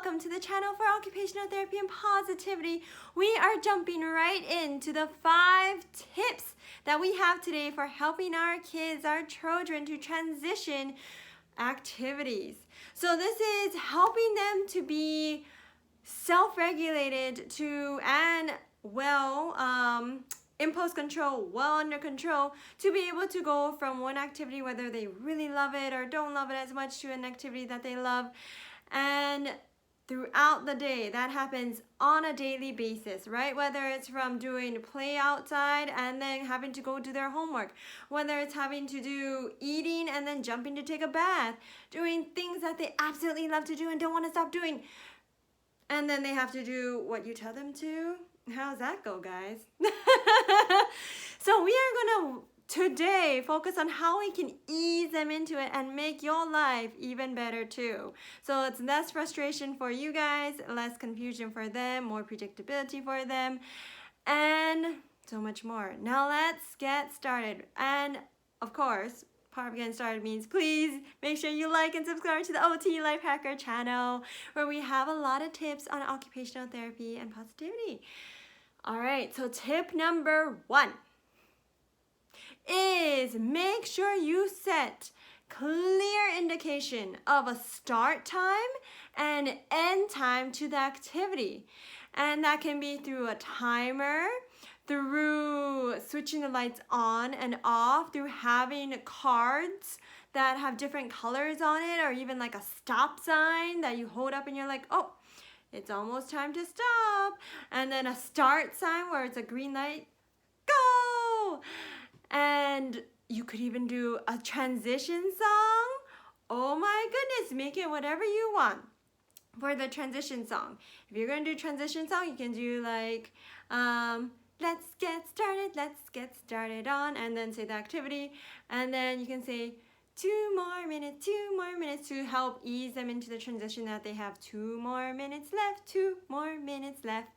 welcome to the channel for occupational therapy and positivity. We are jumping right into the 5 tips that we have today for helping our kids, our children to transition activities. So this is helping them to be self-regulated and impulse control, well under control, to be able to go from one activity, whether they really love it or don't love it as much, to an activity that they love. And throughout the day, that happens on a daily basis, right? Whether it's from doing play outside and then having to go do their homework, whether it's having to do eating and then jumping to take a bath, doing things that they absolutely love to do and don't want to stop doing, and then they have to do what you tell them to. How's that go, guys? So we are going to today focus on how we can ease them into it and make your life even better too. So it's less frustration for you guys, less confusion for them, more predictability for them, and so much more. Now let's get started. And of course, part of getting started means please make sure you like and subscribe to the OT Life Hacker channel, where we have a lot of tips on occupational therapy and positivity. All right, so tip number 1 is make sure you set clear indication of a start time and end time to the activity. And that can be through a timer, through switching the lights on and off, through having cards that have different colors on it, or even like a stop sign that you hold up and you're like, oh, it's almost time to stop. And then a start sign where it's a green light, go. And you could even do a transition song. Oh my goodness, make it whatever you want for the transition song. If you're going to do transition song, you can do like, let's get started on, and then say the activity. And then you can say 2 more minutes to help ease them into the transition that they have 2 more minutes left, 2 more minutes left.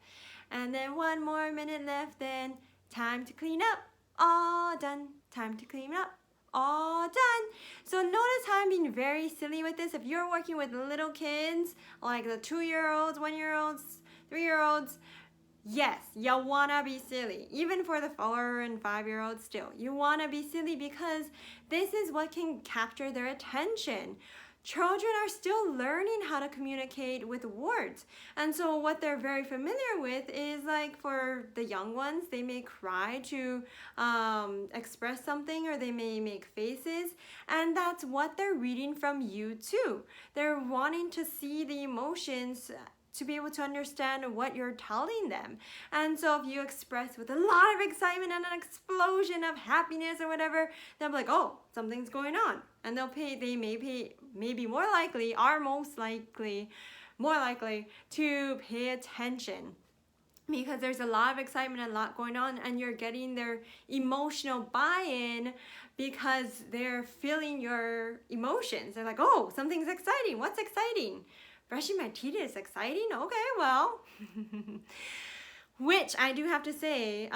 And then 1 more minute left, then time to clean up. All done. Time to clean up. All done. So notice how I'm being very silly with this. If you're working with little kids, like the 2-year-olds, 1-year-olds, 3-year-olds, yes, you wanna be silly. Even for the 4 and 5-year-olds still, you wanna be silly because this is what can capture their attention. Children are still learning how to communicate with words. And so what they're very familiar with is, like, for the young ones, they may cry to express something, or they may make faces. And that's what they're reading from you too. They're wanting to see the emotions to be able to understand what you're telling them. And so if you express with a lot of excitement and an explosion of happiness or whatever, they'll be like, oh, something's going on. And maybe more likely to pay attention, because there's a lot of excitement and a lot going on, and you're getting their emotional buy-in because they're feeling your emotions. They're like, oh, something's exciting. What's exciting? Brushing my teeth is exciting? Okay, well. Which I do have to say,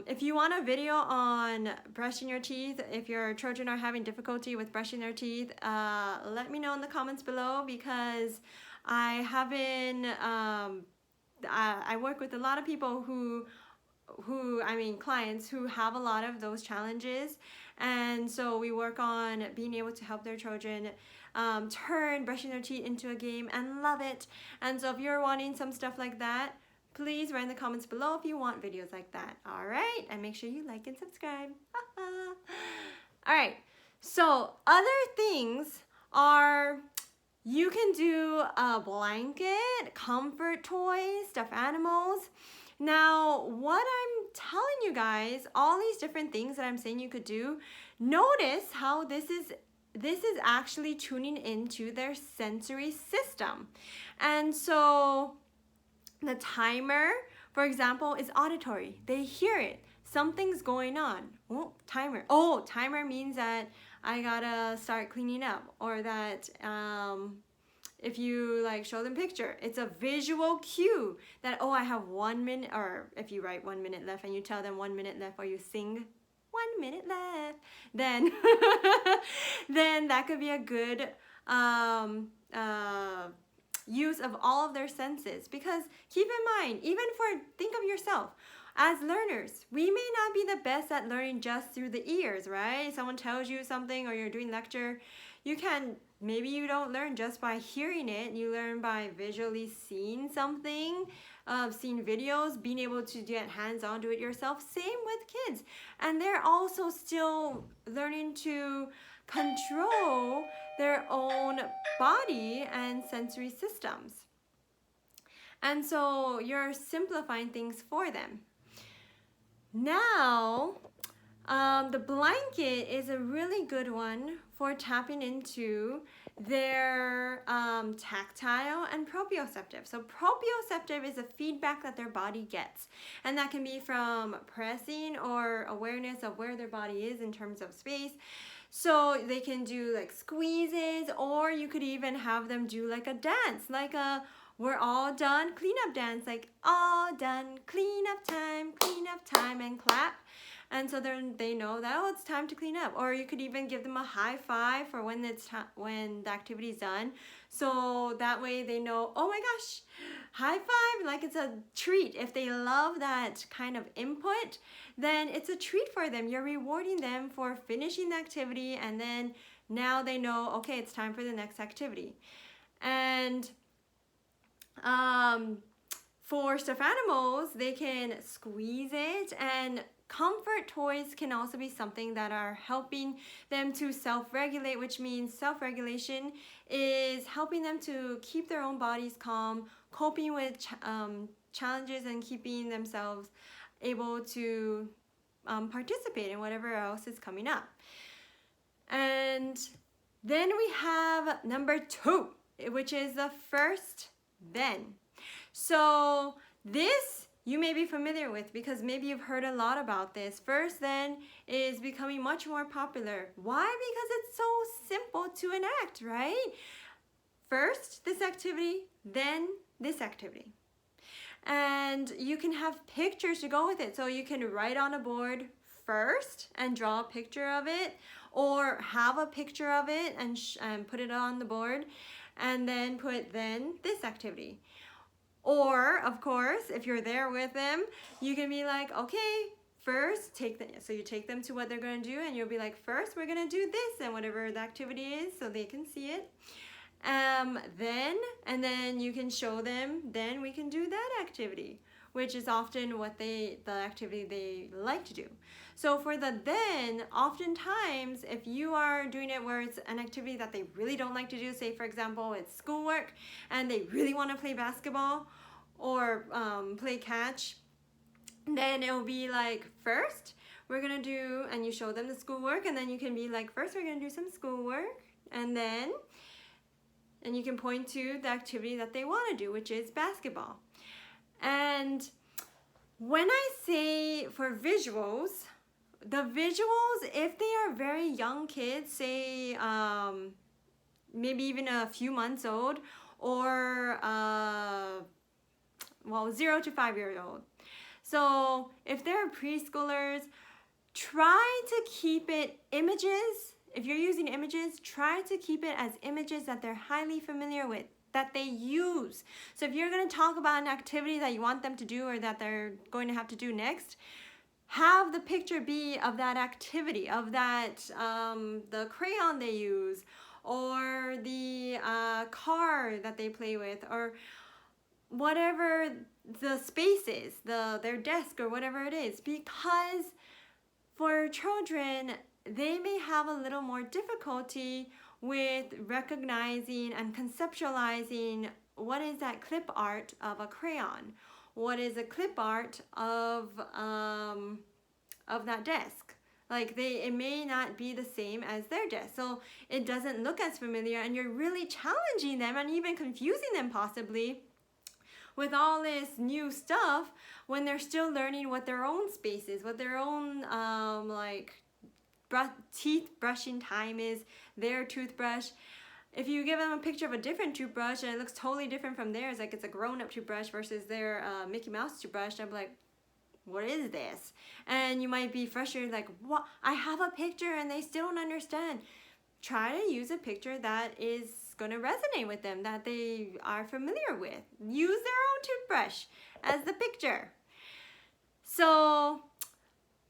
if you want a video on brushing your teeth, if your children are having difficulty with brushing their teeth, let me know in the comments below, because I work with a lot of people clients who have a lot of those challenges. And so we work on being able to help their children turn brushing their teeth into a game and love it. And so if you're wanting some stuff like that, please write in the comments below if you want videos like that. All right, and make sure you like and subscribe. All right, so other things are, you can do a blanket, comfort toys, stuffed animals. Now, what I'm telling you guys, all these different things that I'm saying you could do, notice how this is actually tuning into their sensory system. And so the timer, for example, is auditory. They hear it. Something's going on. Oh, timer. Oh, timer means that I gotta start cleaning up, or that if you like show them picture, it's a visual cue that, oh, I have 1 minute, or if you write 1 minute left and you tell them 1 minute left, or you sing 1 minute left, then then that could be a good use of all of their senses. Because keep in mind, think of yourself. As learners, we may not be the best at learning just through the ears, right? Someone tells you something or you're doing lecture, maybe you don't learn just by hearing it. You learn by visually seeing something, seeing videos, being able to get hands-on, do it yourself. Same with kids. And they're also still learning to control their own body and sensory systems. And so you're simplifying things for them. Now, the blanket is a really good one for tapping into their tactile and proprioceptive. So proprioceptive is a feedback that their body gets, and that can be from pressing or awareness of where their body is in terms of space. So they can do like squeezes, or you could even have them do like a dance, like a we're all done cleanup dance, like all done cleanup time, and clap. And so then they know that, oh, it's time to clean up. Or you could even give them a high five for when when the activity is done. So that way they know, oh my gosh, high five, like it's a treat. If they love that kind of input, then it's a treat for them. You're rewarding them for finishing the activity, and then now they know, okay, it's time for the next activity. And for stuffed animals, they can squeeze it, and comfort toys can also be something that are helping them to self-regulate, which means self-regulation is helping them to keep their own bodies calm, coping with challenges, and keeping themselves able to participate in whatever else is coming up. And then we have number 2, which is the first then. So this you may be familiar with because maybe you've heard a lot about this. First then is becoming much more popular. Why? Because it's so simple to enact, right? First this activity, then this activity. And you can have pictures to go with it. So you can write on a board first and draw a picture of it, or have a picture of it and put it on the board, and then put then this activity. Or, of course, if you're there with them, you can be like, okay, first so you take them to what they're going to do, and you'll be like, first we're going to do this, and whatever the activity is, so they can see it. Then you can show them, then we can do that activity, which is often the activity they like to do. So for the then, oftentimes, if you are doing it where it's an activity that they really don't like to do, say for example, it's schoolwork, and they really want to play basketball or play catch, then it'll be like, first we're gonna do, and you show them the schoolwork, and then you can be like, first we're gonna do some schoolwork, and you can point to the activity that they want to do, which is basketball. And when I say for visuals, the visuals, if they are very young kids, say maybe even a few months old, or 0 to 5 years old. So if they're preschoolers, try to keep it images. If you're using images, try to keep it as images that they're highly familiar with, that they use. So if you're going to talk about an activity that you want them to do, or that they're going to have to do next, have the picture be of that activity, of that the crayon they use, or the car that they play with, or whatever the space is, their desk or whatever it is. Because for children, they may have a little more difficulty with recognizing and conceptualizing what is that clip art of a crayon, what is a clip art of that desk. Like it may not be the same as their desk, so it doesn't look as familiar, and you're really challenging them and even confusing them possibly with all this new stuff when they're still learning what their own space is, what their own teeth brushing time is, their toothbrush. If you give them a picture of a different toothbrush and it looks totally different from theirs, like it's a grown-up toothbrush versus their Mickey Mouse toothbrush, I'm like, what is this? And you might be frustrated, like, what? I have a picture and they still don't understand. Try to use a picture that is going to resonate with them, that they are familiar with. Use their own toothbrush as the picture. So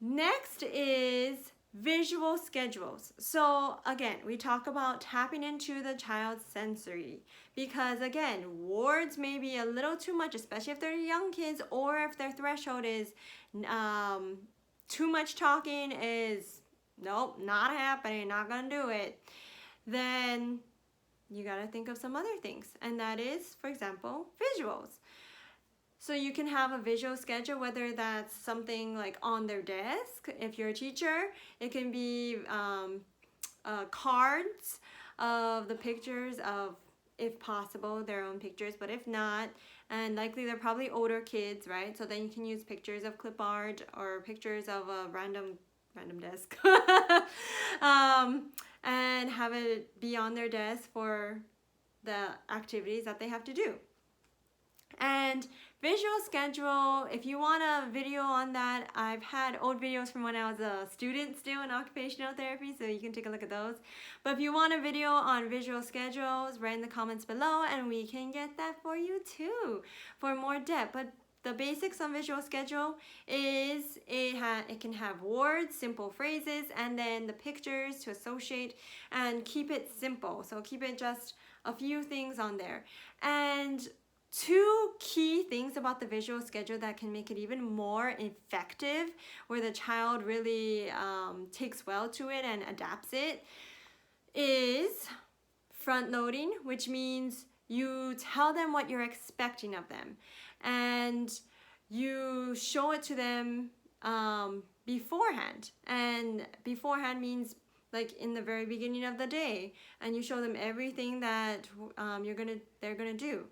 next is visual schedules. So again, we talk about tapping into the child's sensory, because again, words may be a little too much, especially if they're young kids, or if their threshold is too much talking is nope, not happening, not gonna do it. Then you gotta think of some other things, and that is, for example, visuals. So you can have a visual schedule, whether that's something like on their desk. If you're a teacher, it can be cards of the pictures of, if possible, their own pictures, but if not, and likely they're probably older kids, right? So then you can use pictures of clip art or pictures of a random desk and have it be on their desk for the activities that they have to do. And visual schedule, if you want a video on that, I've had old videos from when I was a student still in occupational therapy, so you can take a look at those. But if you want a video on visual schedules, write in the comments below and we can get that for you too for more depth. But the basics on visual schedule is it can have words, simple phrases, and then the pictures to associate, and keep it simple. So keep it just a few things on there. And two key things about the visual schedule that can make it even more effective, where the child really takes well to it and adapts it, is front loading, which means you tell them what you're expecting of them and you show it to them beforehand. And beforehand means like in the very beginning of the day, and you show them everything that they're gonna do.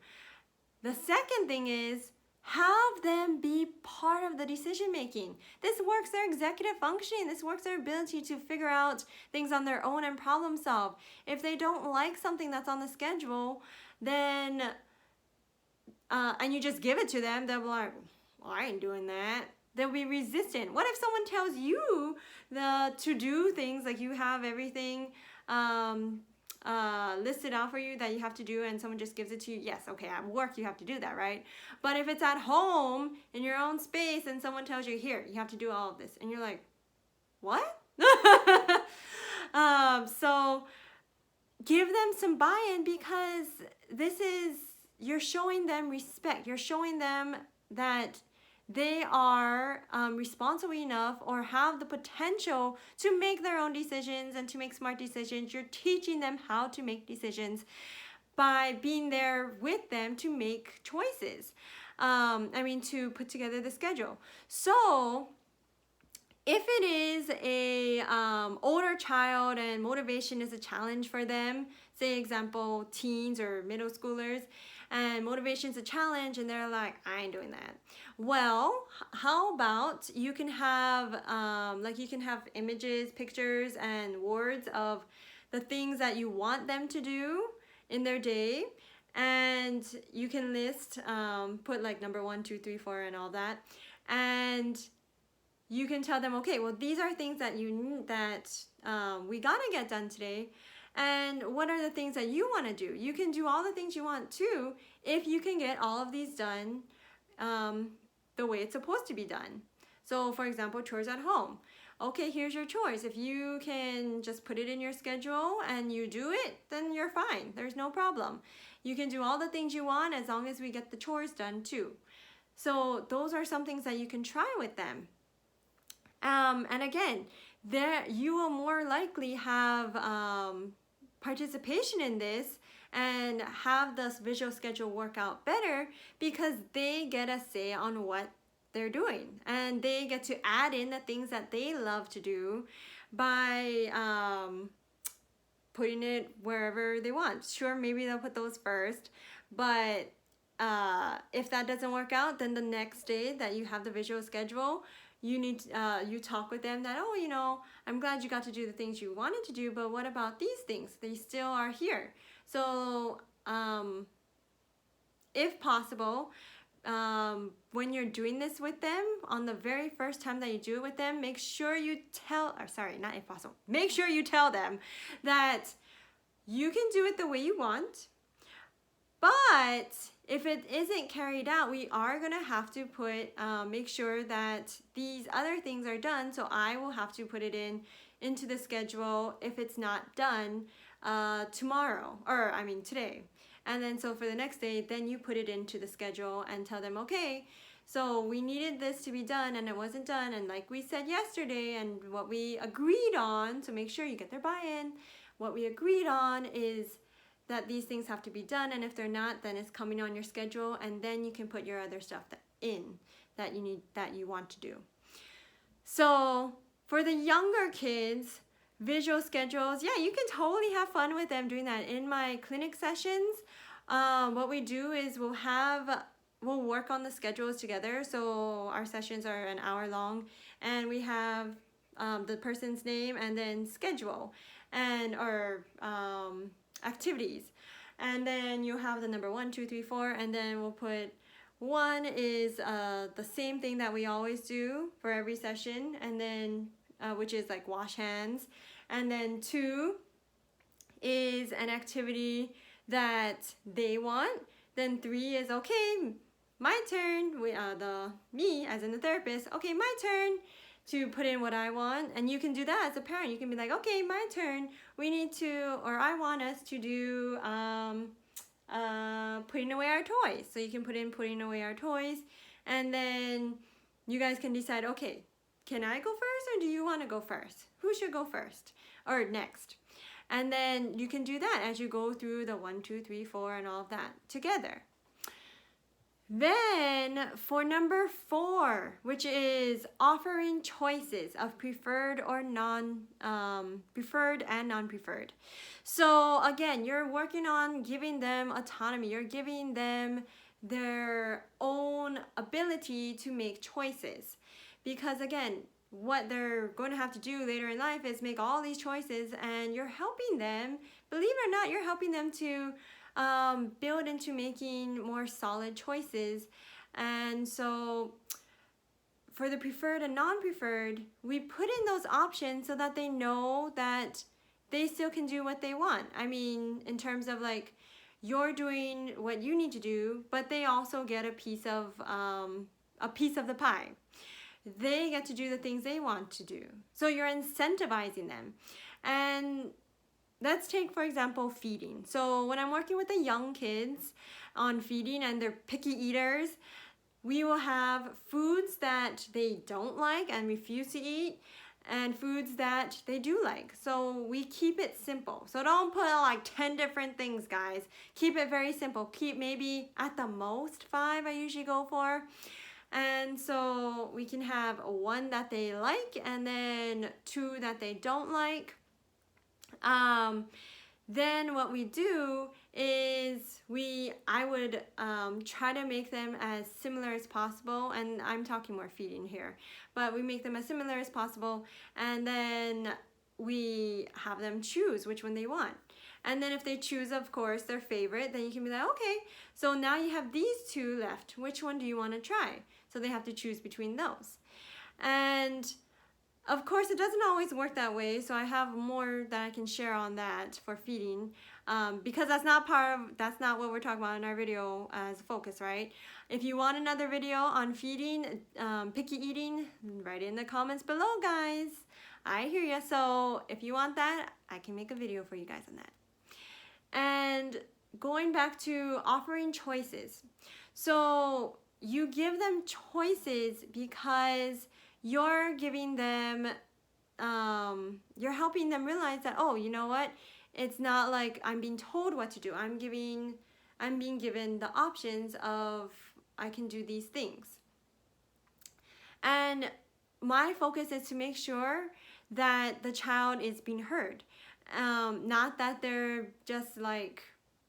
The second thing is have them be part of the decision making. This works their executive functioning. This works their ability to figure out things on their own and problem solve. If they don't like something that's on the schedule, then and you just give it to them, they'll be like, well, I ain't doing that. They'll be resistant. What if someone tells you to do things, like you have everything listed out for you that you have to do, and someone just gives it to you? Yes, okay, at work you have to do that, right? But if it's at home in your own space and someone tells you, here, you have to do all of this, and you're like, what? So give them some buy-in, because you're showing them respect. You're showing them that they are responsible enough or have the potential to make their own decisions and to make smart decisions. You're teaching them how to make decisions by being there with them to make choices. To put together the schedule. So if it is a older child and motivation is a challenge for them, say example teens or middle schoolers, and motivation is a challenge and they're like, I ain't doing that. Well, how about you can have images, pictures, and words of the things that you want them to do in their day, and you can list, put like number 1, 2, 3, 4 and all that, and you can tell them, okay, well, these are things that we gotta get done today. And what are the things that you want to do? You can do all the things you want to if you can get all of these done the way it's supposed to be done. So for example, chores at home. Okay, here's your chores. If you can just put it in your schedule and you do it, then you're fine. There's no problem. You can do all the things you want as long as we get the chores done too. So those are some things that you can try with them. And again, you will more likely have participation in this and have this visual schedule work out better, because they get a say on what they're doing, and they get to add in the things that they love to do by putting it wherever they want. Sure, maybe they'll put those first, but if that doesn't work out, then the next day that you have the visual schedule, you talk with them that, oh, I'm glad you got to do the things you wanted to do, but what about these things? They still are here. So if possible, when you're doing this with them, on the very first time that you do it with them, make sure you tell them that you can do it the way you want, but if it isn't carried out, we are gonna have to make sure that these other things are done. So I will have to put it into the schedule if it's not done tomorrow, or I mean today. And then so for the next day, then you put it into the schedule and tell them, okay, so we needed this to be done and it wasn't done. And like we said yesterday, and what we agreed on, so make sure you get their buy-in. What we agreed on is that these things have to be done, and if they're not, then it's coming on your schedule, and then you can put your other stuff that you want to do. So for the younger kids, visual schedules, yeah, you can totally have fun with them doing that. In my clinic sessions, what we do is we'll work on the schedules together. So our sessions are an hour long, and we have the person's name and then schedule or activities, and then you have the number 1, 2, 3, 4, and then we'll put 1 is the same thing that we always do for every session, and then which is like wash hands, and then 2 is an activity that they want, then 3 is okay, my turn, me as in the therapist, okay, my turn to put in what I want. And you can do that as a parent. You can be like, okay, my turn, I want us to do putting away our toys. So you can put in putting away our toys, and then you guys can decide, okay, can I go first or do you want to go first? Who should go first or next? And then you can do that as you go through the 1, 2, 3, 4 and all of that together. Then for number 4, which is offering choices of preferred or preferred and non-preferred. So again, you're working on giving them autonomy. You're giving them their own ability to make choices. Because again, what they're going to have to do later in life is make all these choices, and you're helping them, believe it or not, you're helping them to build into making more solid choices. And so for the preferred and non-preferred, we put in those options so that they know that they still can do what they want. I mean, in terms of like, you're doing what you need to do, but they also get a piece of the pie. They get to do the things they want to do. So you're incentivizing them. And let's take, for example, feeding. So when I'm working with the young kids on feeding and they're picky eaters, we will have foods that they don't like and refuse to eat, and foods that they do like. So we keep it simple. So don't put like 10 different things, guys. Keep it very simple. Keep maybe at the most 5 I usually go for. And so we can have 1 that they like and then 2 that they don't like. Then what we do is I would try to make them as similar as possible, and I'm talking more feeding here, but we make them as similar as possible, and then we have them choose which one they want. And then if they choose, of course, their favorite, then you can be like, okay, so now you have these 2 left. Which one do you want to try? So they have to choose between those. And of course, it doesn't always work that way, so I have more that I can share on that for feeding, because that's not what we're talking about in our video as a focus, right? If you want another video on feeding, picky eating, write it in the comments below, guys. I hear ya. So if you want that, I can make a video for you guys on that. And going back to offering choices. So you give them choices because you're giving them, you're helping them realize that, oh, you know what? It's not like I'm being told what to do. I'm being given the options of I can do these things. And my focus is to make sure that the child is being heard. Not that they're just like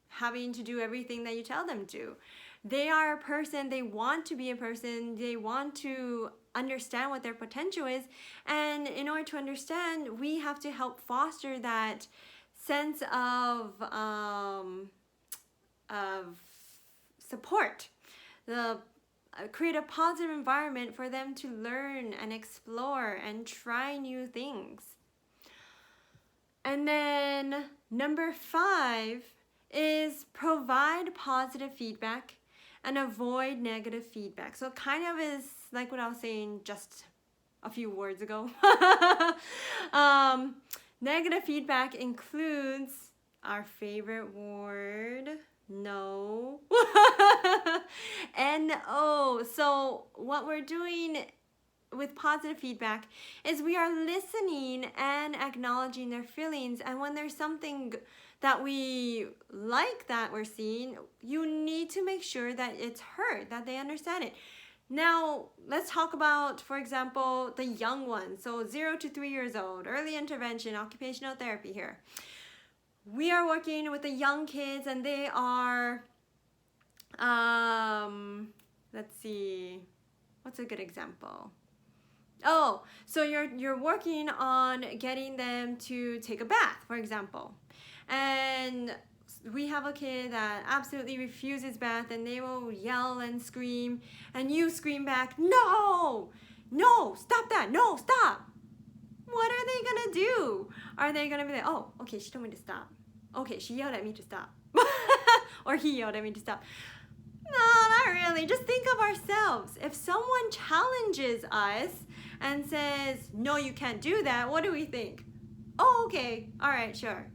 having to do everything that you tell them to. They are a person, they want to be a person, they want to understand what their potential is, and in order to understand, we have to help foster that sense of support, create a positive environment for them to learn and explore and try new things. And then Number 5 is provide positive feedback and avoid negative feedback. So it kind of is like what I was saying just a few words ago. Negative feedback includes our favorite word, no. N-O. So what we're doing with positive feedback is we are listening and acknowledging their feelings, and when there's something that we like that we're seeing, you need to make sure that it's heard, that they understand it. Now let's talk about, for example, the young ones, so 0 to 3 years old, early intervention, occupational therapy here. We are working with the young kids, and they are let's see, what's a good example? Oh, so you're working on getting them to take a bath, for example. And we have a kid that absolutely refuses bath, and they will yell and scream, and you scream back, no, no, stop that, no, stop. What are they gonna do? Are they gonna be like, oh, okay, she told me to stop. Okay, she yelled at me to stop. Or he yelled at me to stop. No, not really. Just think of ourselves. If someone challenges us and says, no, you can't do that, what do we think? Oh, okay, all right, sure.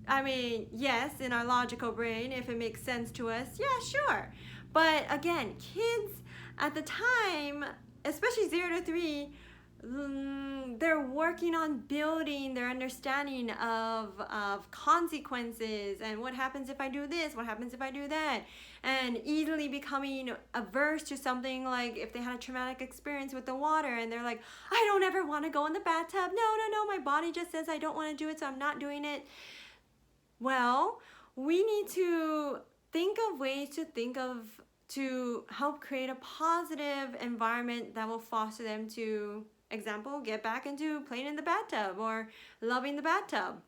I mean, yes, in our logical brain, if it makes sense to us, yeah, sure. But again, kids at the time, especially 0 to 3, they're working on building their understanding of consequences and what happens if I do this, what happens if I do that, and easily becoming averse to something, like if they had a traumatic experience with the water and they're like, I don't ever want to go in the bathtub, no, my body just says I don't want to do it, so I'm not doing it. Well, we need to think of ways to help create a positive environment that will foster them to, example, get back into playing in the bathtub or loving the bathtub.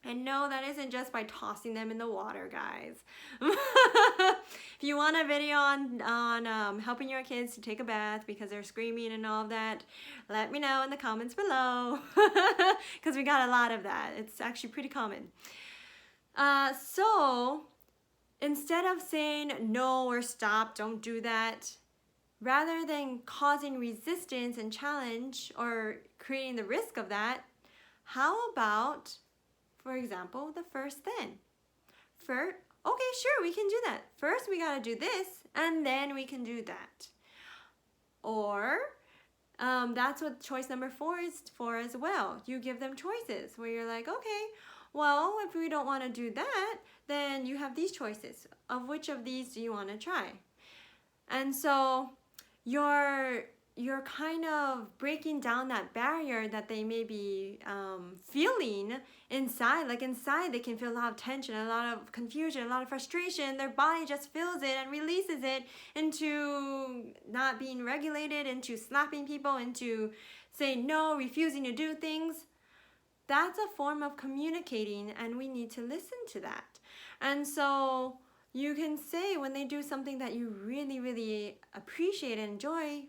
And no, that isn't just by tossing them in the water, guys. If you want a video on helping your kids to take a bath because they're screaming and all of that, let me know in the comments below. Because we got a lot of that. It's actually pretty common. So instead of saying no or stop, don't do that, rather than causing resistance and challenge or creating the risk of that, how about, for example, the first then? First, okay, sure, we can do that. First, we gotta do this, and then we can do that. Or that's what choice number 4 is for as well. You give them choices where you're like, okay, well, if we don't want to do that, then you have these choices. Of which of these do you want to try? And so you're kind of breaking down that barrier that they may be feeling inside. Like inside they can feel a lot of tension, a lot of confusion, a lot of frustration. Their body just feels it and releases it into not being regulated, into slapping people, into saying no, refusing to do things. That's a form of communicating, and we need to listen to that. And so you can say, when they do something that you really, really appreciate and enjoy,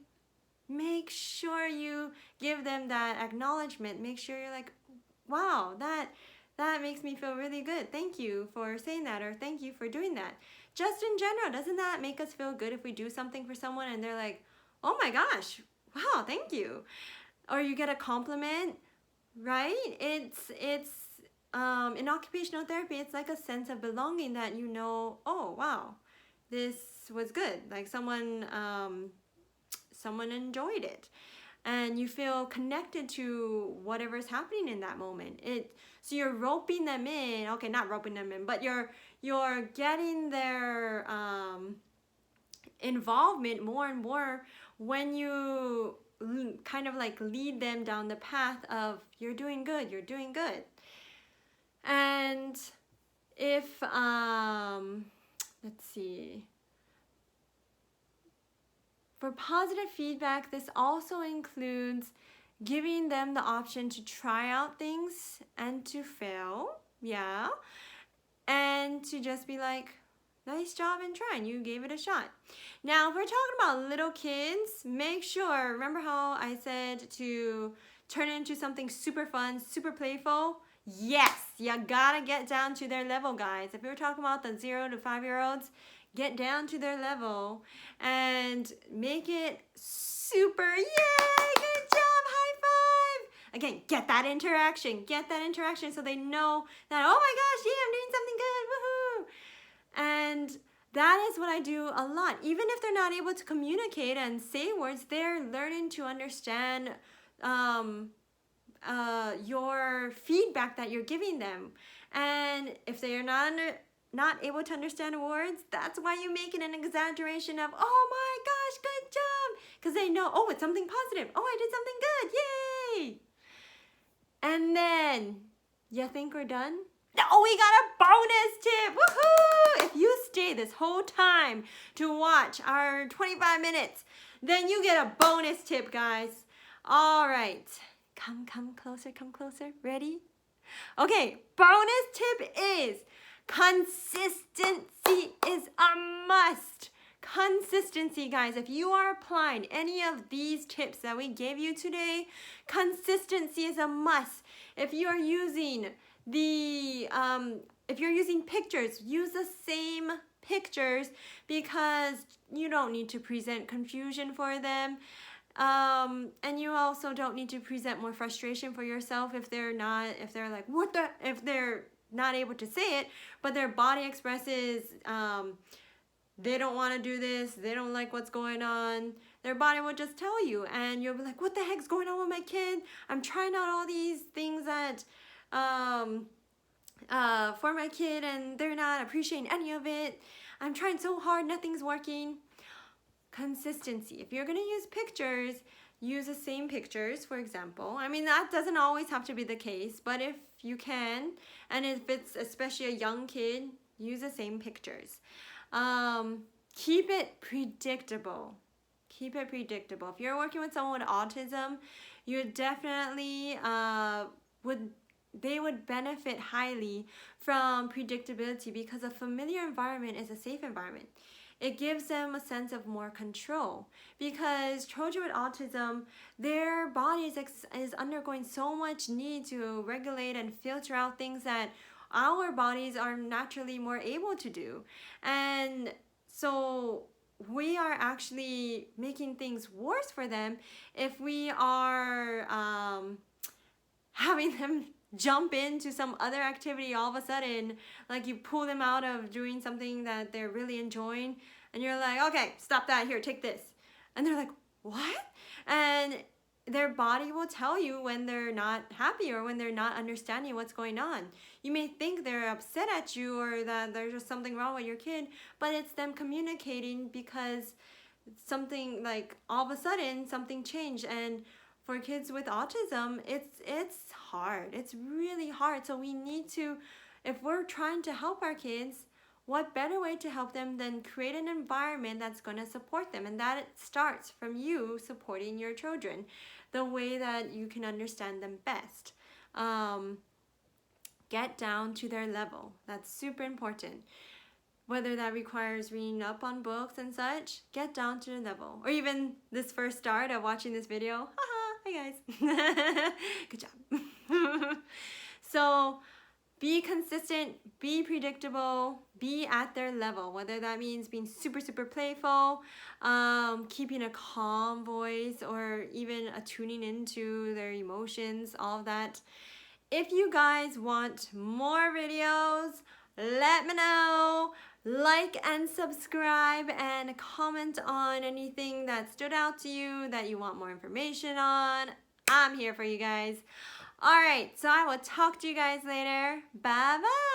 make sure you give them that acknowledgement. Make sure you're like, wow, that makes me feel really good. Thank you for saying that, or thank you for doing that. Just in general, doesn't that make us feel good if we do something for someone and they're like, oh my gosh, wow, thank you. Or you get a compliment, right? It's in occupational therapy, it's like a sense of belonging that you know, oh wow, this was good. Like someone enjoyed it, and you feel connected to whatever's happening in that moment. So you're roping them in. Okay, not roping them in, but you're getting their involvement more and more when you kind of like lead them down the path of you're doing good. And if let's see, for positive feedback, this also includes giving them the option to try out things and to fail, yeah, and to just be like, nice job in trying, you gave it a shot. Now, if we're talking about little kids, make sure, remember how I said to turn it into something super fun, super playful? Yes, you gotta get down to their level, guys. If we're talking about the 0 to 5-year-olds, get down to their level and make it super. Yay! Good job! High five! Again, get that interaction. Get that interaction so they know that, oh my gosh, yeah, I'm doing something good. Woohoo! And that is what I do a lot. Even if they're not able to communicate and say words, they're learning to understand your feedback that you're giving them. And if they are not able to understand words, that's why you make it an exaggeration of, oh my gosh, good job. Because they know, oh, it's something positive. Oh, I did something good. Yay. And then, you think we're done? Oh, we got a bonus tip. Woohoo! If you stay this whole time to watch our 25 minutes, then you get a bonus tip, guys. All right. Come closer. Ready? Okay, bonus tip is consistency is a must. Consistency, guys. If you are applying any of these tips that we gave you today, consistency is a must. If you are using if you're using pictures, use the same pictures because you don't need to present confusion for them. And you also don't need to present more frustration for yourself if they're like, if they're not able to say it, but their body expresses, they don't want to do this, they don't like what's going on. Their body will just tell you, and you'll be like, what the heck's going on with my kid? I'm trying out all these things that, for my kid, and they're not appreciating any of it. I'm trying so hard, nothing's working. Consistency. If you're going to use pictures, use the same pictures, for example. I mean, that doesn't always have to be the case, but if you can, and if it's especially a young kid, use the same pictures. Keep it predictable. Keep it predictable. If you're working with someone with autism, you definitely they would benefit highly from predictability because a familiar environment is a safe environment. It gives them a sense of more control because children with autism, their body is undergoing so much need to regulate and filter out things that our bodies are naturally more able to do. And so we are actually making things worse for them if we are having them jump into some other activity all of a sudden, like you pull them out of doing something that they're really enjoying and you're like, okay, stop that, here, take this. And they're like, what? And their body will tell you when they're not happy or when they're not understanding what's going on. You may think they're upset at you or that there's just something wrong with your kid, but it's them communicating because something, like, all of a sudden something changed. And for kids with autism, it's hard. It's really hard. So we need to, if we're trying to help our kids, what better way to help them than create an environment that's going to support them? And that starts from you supporting your children the way that you can understand them best. Get down to their level. That's super important. Whether that requires reading up on books and such, get down to the level. Or even this first start of watching this video. Haha, hi guys. Good job. So be consistent, be predictable, be at their level. Whether that means being super playful, keeping a calm voice, or even tuning into their emotions, all of that. If you guys want more videos, let me know. Like and subscribe and comment on anything that stood out to you that you want more information on. I'm here for you guys. All right, so I will talk to you guys later. Bye-bye.